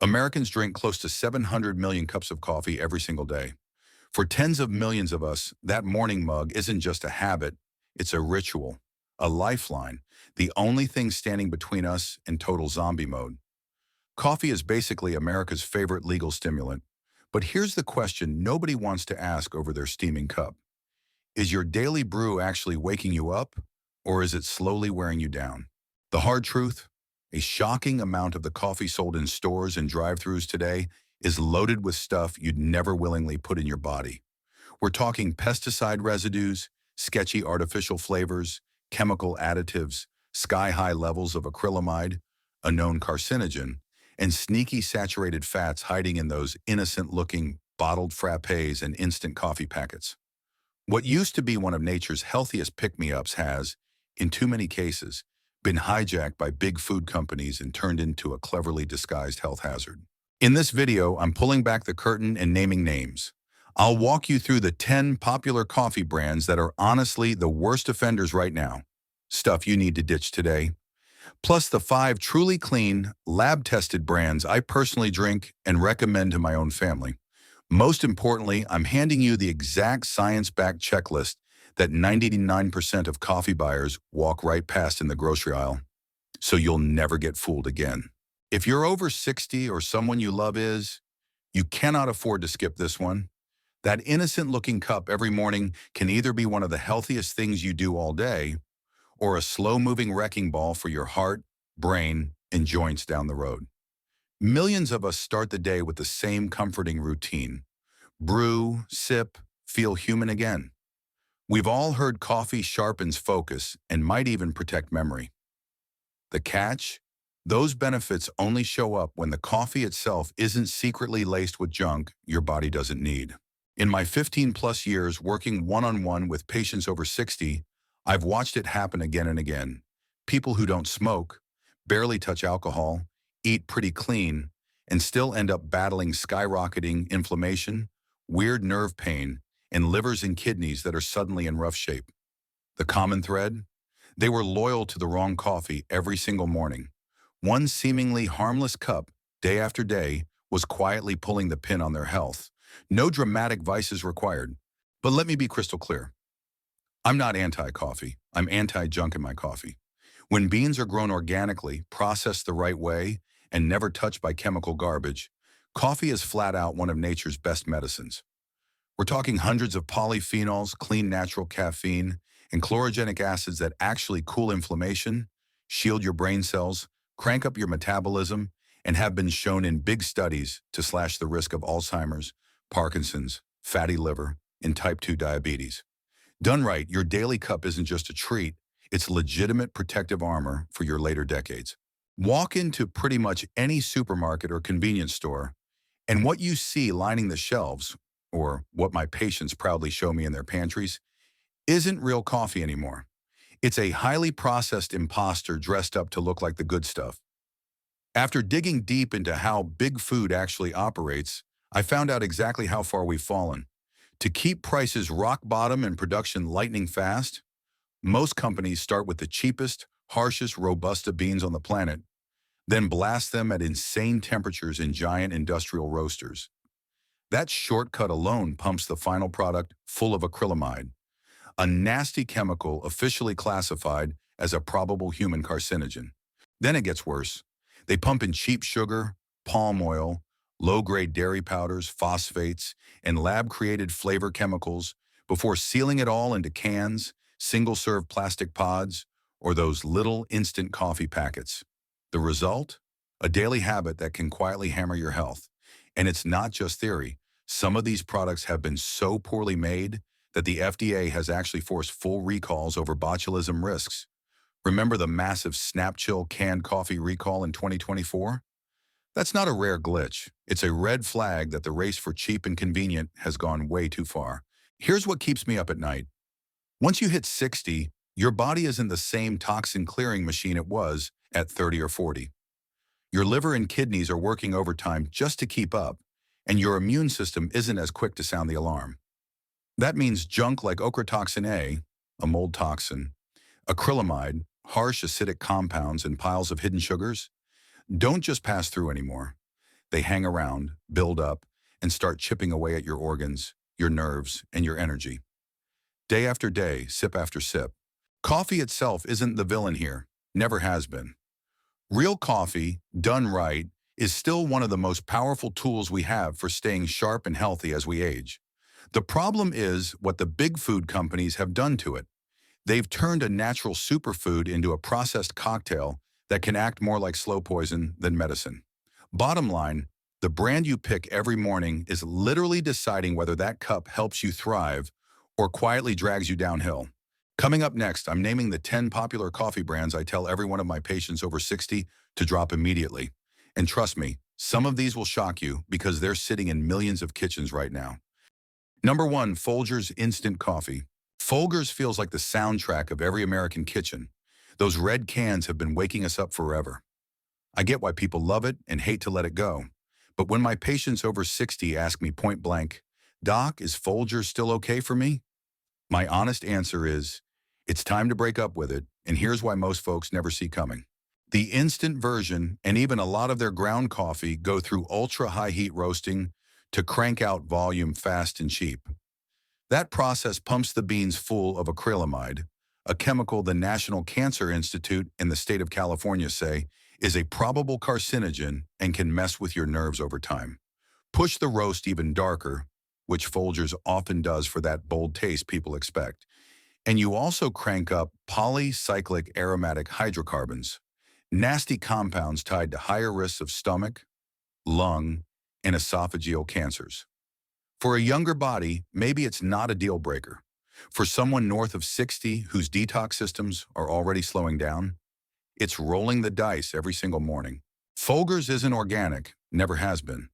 Americans drink close to 700 million cups of coffee every single day. For tens of millions of us, that morning mug isn't just a habit, it's a ritual, a lifeline, the only thing standing between us and total zombie mode. Coffee is basically America's favorite legal stimulant. But here's the question nobody wants to ask over their steaming cup. Is your daily brew actually waking you up, or is it slowly wearing you down? The hard truth? A shocking amount of the coffee sold in stores and drive-thrus today is loaded with stuff you'd never willingly put in your body. We're talking pesticide residues, sketchy artificial flavors, chemical additives, sky-high levels of acrylamide, a known carcinogen, and sneaky saturated fats hiding in those innocent-looking bottled frappes and instant coffee packets. What used to be one of nature's healthiest pick-me-ups has, in too many cases, been hijacked by big food companies and turned into a cleverly disguised health hazard. In this video, I'm pulling back the curtain and naming names. I'll walk you through the 10 popular coffee brands that are honestly the worst offenders right now. Stuff you need to ditch today. Plus the 5 truly clean, lab-tested brands I personally drink and recommend to my own family. Most importantly, I'm handing you the exact science-backed checklist that 99% of coffee buyers walk right past in the grocery aisle, so you'll never get fooled again. If you're over 60 or someone you love is, you cannot afford to skip this one. That innocent-looking cup every morning can either be one of the healthiest things you do all day, or a slow-moving wrecking ball for your heart, brain, and joints down the road. Millions of us start the day with the same comforting routine. Brew, sip, feel human again. We've all heard coffee sharpens focus and might even protect memory. The catch? Those benefits only show up when the coffee itself isn't secretly laced with junk your body doesn't need. In my 15-plus years working one-on-one with patients over 60, I've watched it happen again and again. People who don't smoke, barely touch alcohol, eat pretty clean, and still end up battling skyrocketing inflammation, weird nerve pain, and livers and kidneys that are suddenly in rough shape. The common thread? They were loyal to the wrong coffee every single morning. One seemingly harmless cup, day after day, was quietly pulling the pin on their health. No dramatic vices required. But let me be crystal clear. I'm not anti-coffee. I'm anti-junk in my coffee. When beans are grown organically, processed the right way, and never touched by chemical garbage, coffee is flat out one of nature's best medicines. We're talking hundreds of polyphenols, clean natural caffeine, and chlorogenic acids that actually cool inflammation, shield your brain cells, crank up your metabolism, and have been shown in big studies to slash the risk of Alzheimer's, Parkinson's, fatty liver, and type 2 diabetes. Done right, your daily cup isn't just a treat, it's legitimate protective armor for your later decades. Walk into pretty much any supermarket or convenience store, and what you see lining the shelves, or what my patients proudly show me in their pantries, isn't real coffee anymore. It's a highly processed imposter dressed up to look like the good stuff. After digging deep into how big food actually operates, I found out exactly how far we've fallen. To keep prices rock bottom and production lightning fast, most companies start with the cheapest, harshest Robusta beans on the planet, then blast them at insane temperatures in giant industrial roasters. That shortcut alone pumps the final product full of acrylamide, a nasty chemical officially classified as a probable human carcinogen. Then it gets worse. They pump in cheap sugar, palm oil, low-grade dairy powders, phosphates, and lab-created flavor chemicals before sealing it all into cans, single-serve plastic pods, or those little instant coffee packets. The result? A daily habit that can quietly hammer your health. And it's not just theory. Some of these products have been so poorly made that the FDA has actually forced full recalls over botulism risks. Remember the massive Snap-Chill canned coffee recall in 2024? That's not a rare glitch. It's a red flag that the race for cheap and convenient has gone way too far. Here's what keeps me up at night. Once you hit 60, your body isn't the same toxin clearing machine it was at 30 or 40. Your liver and kidneys are working overtime just to keep up, and your immune system isn't as quick to sound the alarm. That means junk like ochratoxin A mold toxin, acrylamide, harsh acidic compounds, and piles of hidden sugars don't just pass through anymore. They hang around, build up, and start chipping away at your organs, your nerves, and your energy. Day after day, sip after sip. Coffee itself isn't the villain here, never has been. Real coffee, done right, is still one of the most powerful tools we have for staying sharp and healthy as we age. The problem is what the big food companies have done to it. They've turned a natural superfood into a processed cocktail that can act more like slow poison than medicine. Bottom line, the brand you pick every morning is literally deciding whether that cup helps you thrive or quietly drags you downhill. Coming up next, I'm naming the 10 popular coffee brands I tell every one of my patients over 60 to drop immediately. And trust me, some of these will shock you because they're sitting in millions of kitchens right now. Number 1, Foulgers Instant Coffee. Foulgers feels like the soundtrack of every American kitchen. Those red cans have been waking us up forever. I get why people love it and hate to let it go. But when my patients over 60 ask me point blank, "Doc, is Foulgers still okay for me?" My honest answer is, it's time to break up with it, and here's why most folks never see coming. The instant version, and even a lot of their ground coffee, go through ultra-high heat roasting to crank out volume fast and cheap. That process pumps the beans full of acrylamide, a chemical the National Cancer Institute and the state of California say is a probable carcinogen and can mess with your nerves over time. Push the roast even darker, which Folgers often does for that bold taste people expect. And you also crank up polycyclic aromatic hydrocarbons, nasty compounds tied to higher risks of stomach, lung, and esophageal cancers. For a younger body, maybe it's not a deal breaker. For someone north of 60 whose detox systems are already slowing down, it's rolling the dice every single morning. Foulgers isn't organic, never has been.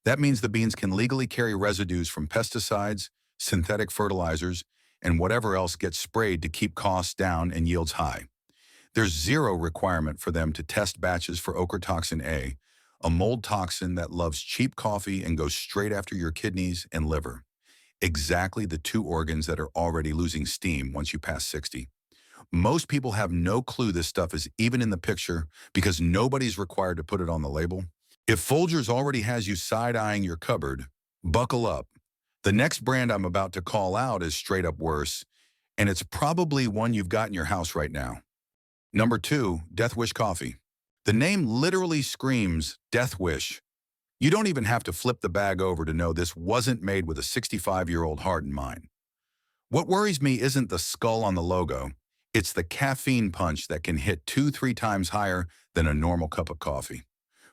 That means the beans can legally carry residues from pesticides, synthetic fertilizers, and whatever else gets sprayed to keep costs down and yields high. There's zero requirement for them to test batches for ochratoxin A, a mold toxin that loves cheap coffee and goes straight after your kidneys and liver. Exactly the two organs that are already losing steam once you pass 60. Most people have no clue this stuff is even in the picture because nobody's required to put it on the label. If Folgers already has you side-eyeing your cupboard, buckle up. The next brand I'm about to call out is straight up worse, and it's probably one you've got in your house right now. Number 2, Death Wish Coffee. The name literally screams Death Wish. You don't even have to flip the bag over to know this wasn't made with a 65-year-old heart in mind. What worries me isn't the skull on the logo. It's the caffeine punch that can hit 2-3 times higher than a normal cup of coffee.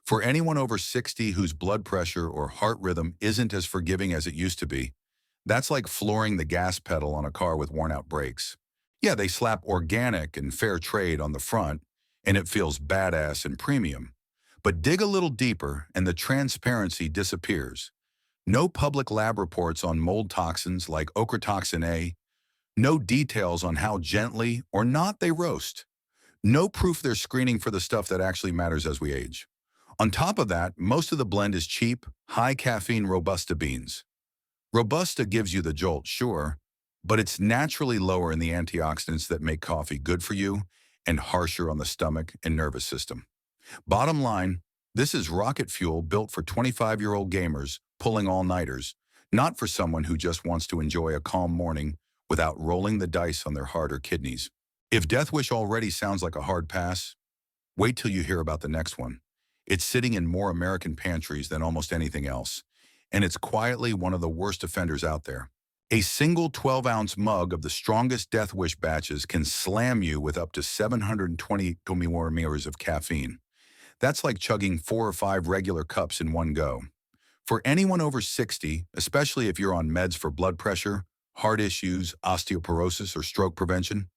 For anyone over 60 whose blood pressure or heart rhythm isn't as forgiving as it used to be, that's like flooring the gas pedal on a car with worn-out brakes. Yeah, they slap organic and fair trade on the front, and it feels badass and premium. But dig a little deeper and the transparency disappears. No public lab reports on mold toxins like ochratoxin A, no details on how gently or not they roast, no proof they're screening for the stuff that actually matters as we age. On top of that, most of the blend is cheap, high-caffeine Robusta beans. Robusta gives you the jolt, sure, but it's naturally lower in the antioxidants that make coffee good for you and harsher on the stomach and nervous system. Bottom line, this is rocket fuel built for 25-year-old gamers pulling all-nighters, not for someone who just wants to enjoy a calm morning without rolling the dice on their heart or kidneys. If Death Wish already sounds like a hard pass, wait till you hear about the next one. It's sitting in more American pantries than almost anything else, and it's quietly one of the worst offenders out there. A single 12-ounce mug of the strongest Death Wish batches can slam you with up to 720 milligrams of caffeine. That's like chugging 4 or 5 regular cups in one go. For anyone over 60, especially if you're on meds for blood pressure, heart issues, osteoporosis, or stroke prevention,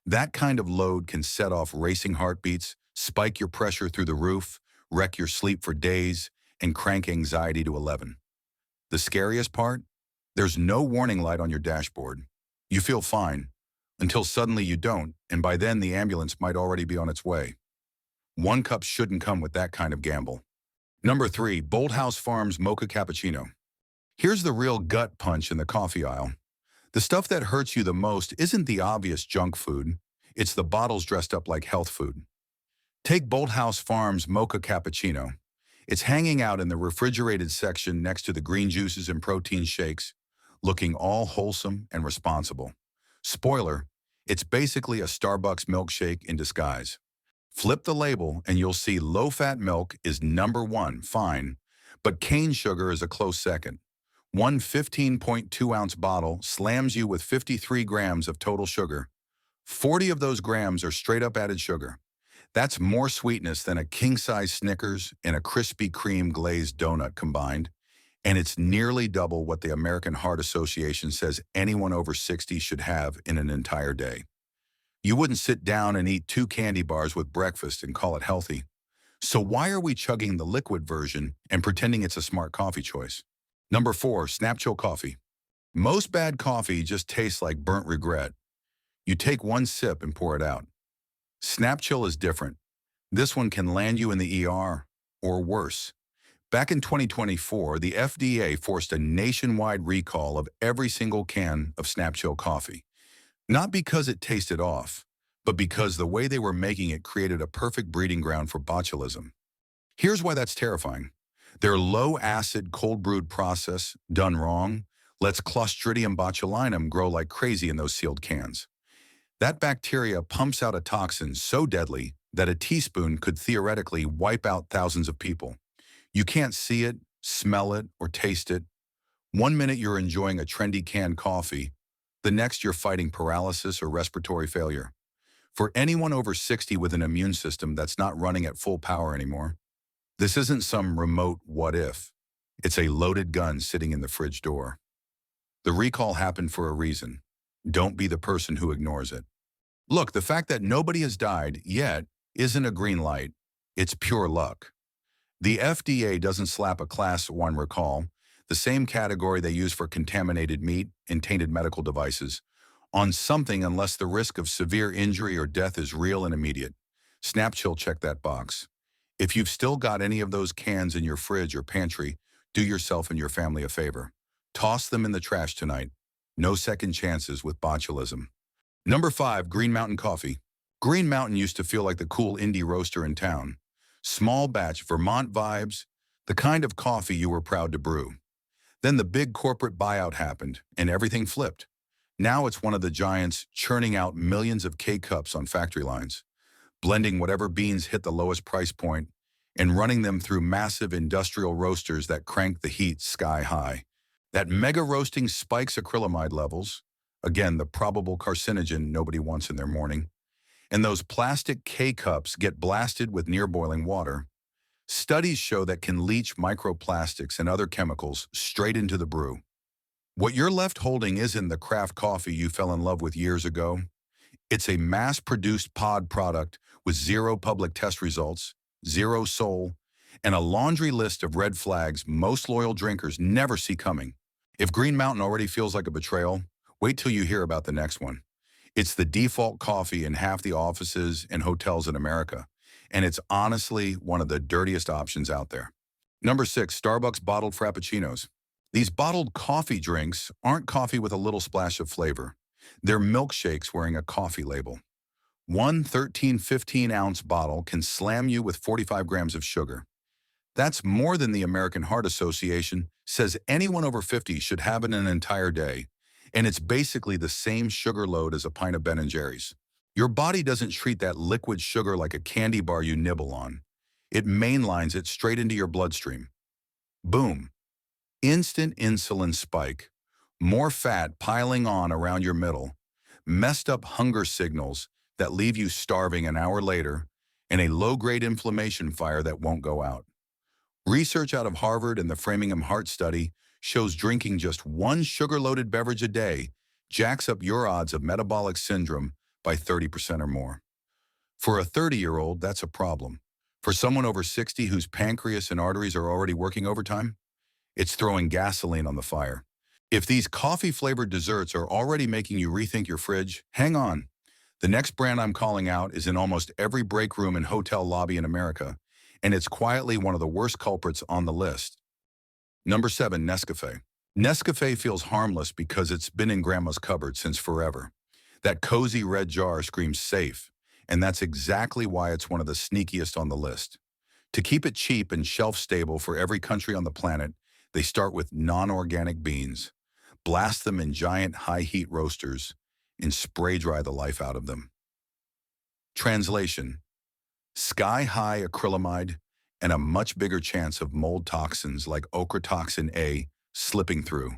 that kind of load can set off racing heartbeats, spike your pressure through the roof, wreck your sleep for days, and crank anxiety to 11. The scariest part? There's no warning light on your dashboard. You feel fine, until suddenly you don't, and by then the ambulance might already be on its way. One cup shouldn't come with that kind of gamble. Number 3, Bolthouse Farms Mocha Cappuccino. Here's the real gut punch in the coffee aisle. The stuff that hurts you the most isn't the obvious junk food, it's the bottles dressed up like health food. Take Bolthouse Farms Mocha Cappuccino. It's hanging out in the refrigerated section next to the green juices and protein shakes, looking all wholesome and responsible. Spoiler, it's basically a Starbucks milkshake in disguise. Flip the label and you'll see low-fat milk is #1, fine, but cane sugar is a close second. One 15.2-ounce bottle slams you with 53 grams of total sugar. 40 of those grams are straight-up added sugar. That's more sweetness than a king-size Snickers and a Krispy Kreme glazed donut combined, and it's nearly double what the American Heart Association says anyone over 60 should have in an entire day. You wouldn't sit down and eat 2 candy bars with breakfast and call it healthy. So why are we chugging the liquid version and pretending it's a smart coffee choice? Number 4, Snap Chill coffee. Most bad coffee just tastes like burnt regret. You take one sip and pour it out. Snap Chill is different. This one can land you in the ER, or worse. Back in 2024, the FDA forced a nationwide recall of every single can of Snap Chill coffee. Not because it tasted off, but because the way they were making it created a perfect breeding ground for botulism. Here's why that's terrifying. Their low-acid cold-brewed process, done wrong, lets Clostridium botulinum grow like crazy in those sealed cans. That bacteria pumps out a toxin so deadly that a teaspoon could theoretically wipe out thousands of people. You can't see it, smell it, or taste it. One minute you're enjoying a trendy canned coffee, the next you're fighting paralysis or respiratory failure. For anyone over 60 with an immune system that's not running at full power anymore, this isn't some remote what if. It's a loaded gun sitting in the fridge door. The recall happened for a reason. Don't be the person who ignores it. Look, the fact that nobody has died yet isn't a green light. It's pure luck. The FDA doesn't slap a Class 1 recall, the same category they use for contaminated meat and tainted medical devices, on something unless the risk of severe injury or death is real and immediate. Snap Chill checked that box. If you've still got any of those cans in your fridge or pantry, do yourself and your family a favor. Toss them in the trash tonight. No second chances with botulism. Number 5, Green Mountain coffee. Green Mountain used to feel like the cool indie roaster in town. Small batch Vermont vibes, the kind of coffee you were proud to brew. Then the big corporate buyout happened, and everything flipped. Now it's one of the giants churning out millions of K-cups on factory lines, blending whatever beans hit the lowest price point, and running them through massive industrial roasters that crank the heat sky high. That mega roasting spikes acrylamide levels, again, the probable carcinogen nobody wants in their morning, and those plastic K-cups get blasted with near-boiling water. Studies show that can leach microplastics and other chemicals straight into the brew. What you're left holding isn't the craft coffee you fell in love with years ago. It's a mass-produced pod product with 0 public test results, 0 soul, and a laundry list of red flags most loyal drinkers never see coming. If Green Mountain already feels like a betrayal, wait till you hear about the next one. It's the default coffee in half the offices and hotels in America, and it's honestly one of the dirtiest options out there. Number 6, Starbucks bottled Frappuccinos. These bottled coffee drinks aren't coffee with a little splash of flavor. They're milkshakes wearing a coffee label. One 15-ounce bottle can slam you with 45 grams of sugar. That's more than the American Heart Association says anyone over 50 should have in an entire day, and it's basically the same sugar load as a pint of Ben & Jerry's. Your body doesn't treat that liquid sugar like a candy bar you nibble on. It mainlines it straight into your bloodstream. Boom. Instant insulin spike. More fat piling on around your middle. Messed up hunger signals that leave you starving an hour later, and a low-grade inflammation fire that won't go out. Research out of Harvard and the Framingham Heart Study shows drinking just one sugar-loaded beverage a day jacks up your odds of metabolic syndrome by 30% or more. For a 30-year-old, that's a problem. For someone over 60 whose pancreas and arteries are already working overtime, it's throwing gasoline on the fire. If these coffee-flavored desserts are already making you rethink your fridge, hang on. The next brand I'm calling out is in almost every break room and hotel lobby in America, and it's quietly one of the worst culprits on the list. Number 7, Nescafe. Nescafe feels harmless because it's been in Grandma's cupboard since forever. That cozy red jar screams safe, and that's exactly why it's one of the sneakiest on the list. To keep it cheap and shelf-stable for every country on the planet, they start with non-organic beans, blast them in giant high-heat roasters, and spray dry the life out of them. Translation: sky-high acrylamide and a much bigger chance of mold toxins like ochratoxin A slipping through,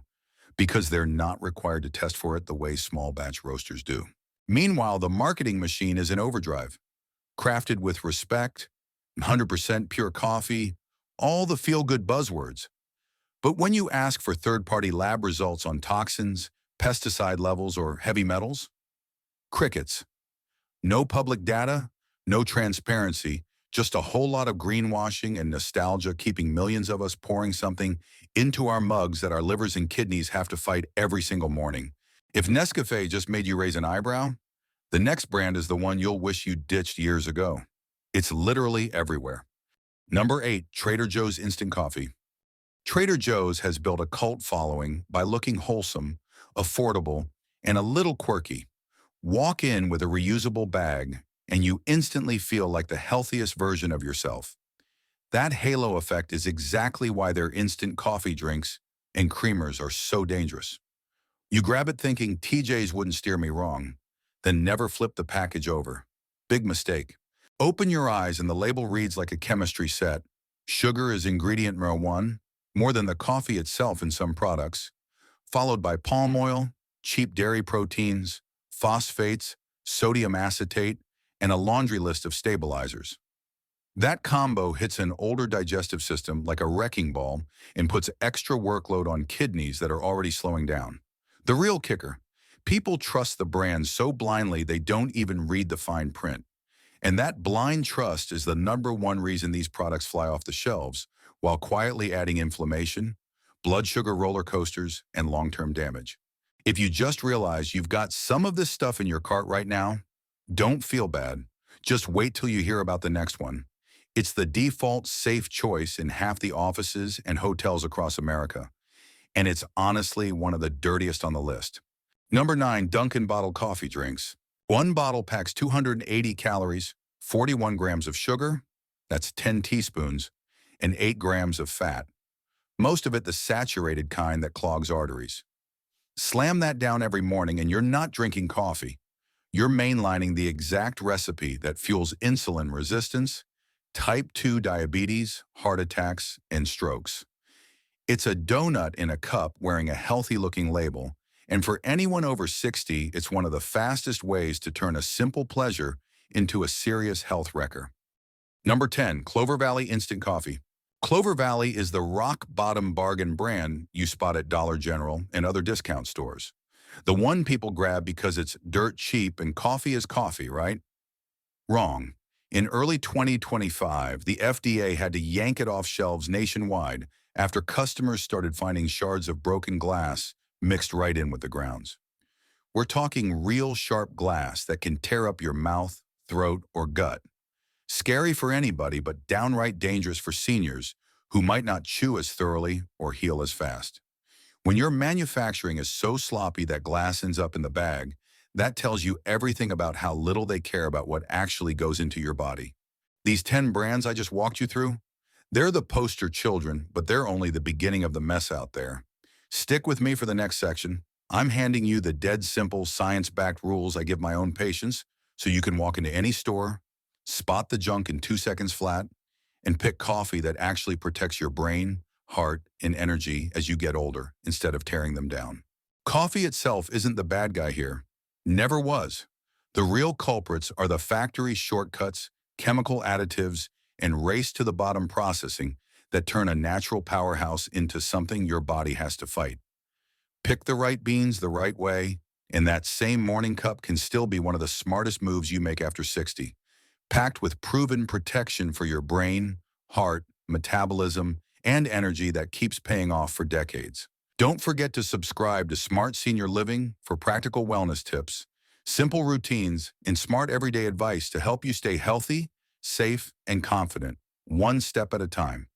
because they're not required to test for it the way small batch roasters do. Meanwhile, the marketing machine is in overdrive, crafted with respect, 100% pure coffee, all the feel-good buzzwords. But when you ask for third-party lab results on toxins, pesticide levels, or heavy metals, crickets. No public data, no transparency, just a whole lot of greenwashing and nostalgia keeping millions of us pouring something into our mugs that our livers and kidneys have to fight every single morning. If Nescafe just made you raise an eyebrow, the next brand is the one you'll wish you ditched years ago. It's literally everywhere. Number 8, Trader Joe's Instant Coffee. Trader Joe's has built a cult following by looking wholesome, affordable, and a little quirky. Walk in with a reusable bag, and you instantly feel like the healthiest version of yourself. That halo effect is exactly why their instant coffee drinks and creamers are so dangerous. You grab it thinking TJ's wouldn't steer me wrong, then never flip the package over. Big mistake. Open your eyes and the label reads like a chemistry set. Sugar is ingredient number 1, more than the coffee itself in some products, followed by palm oil, cheap dairy proteins, phosphates, sodium acetate, and a laundry list of stabilizers. That combo hits an older digestive system like a wrecking ball and puts extra workload on kidneys that are already slowing down. The real kicker: people trust the brand so blindly they don't even read the fine print. And that blind trust is the number one reason these products fly off the shelves, while quietly adding inflammation, blood sugar roller coasters, and long-term damage. If you just realize you've got some of this stuff in your cart right now, don't feel bad. Just wait till you hear about the next one. It's the default safe choice in half the offices and hotels across America. And it's honestly one of the dirtiest on the list. Number 9, Dunkin bottled coffee drinks. One bottle packs 280 calories, 41 grams of sugar, that's 10 teaspoons, and 8 grams of fat. Most of it the saturated kind that clogs arteries. Slam that down every morning and you're not drinking coffee. You're mainlining the exact recipe that fuels insulin resistance, type 2 diabetes, heart attacks, and strokes. It's a donut in a cup wearing a healthy-looking label, and for anyone over 60, it's one of the fastest ways to turn a simple pleasure into a serious health wrecker. Number 10, Clover Valley Instant Coffee. Clover Valley is the rock-bottom bargain brand you spot at Dollar General and other discount stores. The one people grab because it's dirt cheap and coffee is coffee, right? Wrong. In early 2025, the FDA had to yank it off shelves nationwide after customers started finding shards of broken glass mixed right in with the grounds. We're talking real sharp glass that can tear up your mouth, throat, or gut. Scary for anybody, but downright dangerous for seniors who might not chew as thoroughly or heal as fast. When your manufacturing is so sloppy that glass ends up in the bag, that tells you everything about how little they care about what actually goes into your body. These 10 brands I just walked you through, they're the poster children, but they're only the beginning of the mess out there. Stick with me for the next section. I'm handing you the dead simple science-backed rules I give my own patients so you can walk into any store, spot the junk in 2 seconds flat, and pick coffee that actually protects your brain, heart, and energy as you get older instead of tearing them down. Coffee itself isn't the bad guy here. Never was. The real culprits are the factory shortcuts, chemical additives, and race-to-the-bottom processing that turn a natural powerhouse into something your body has to fight. Pick the right beans the right way, and that same morning cup can still be one of the smartest moves you make after 60. Packed with proven protection for your brain, heart, metabolism, and energy that keeps paying off for decades. Don't forget to subscribe to Smart Senior Living for practical wellness tips, simple routines, and smart everyday advice to help you stay healthy, safe, and confident, one step at a time.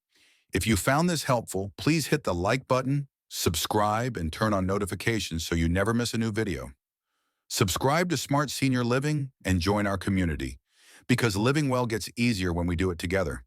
If you found this helpful, please hit the like button, subscribe, and turn on notifications so you never miss a new video. Subscribe to Smart Senior Living and join our community, because living well gets easier when we do it together.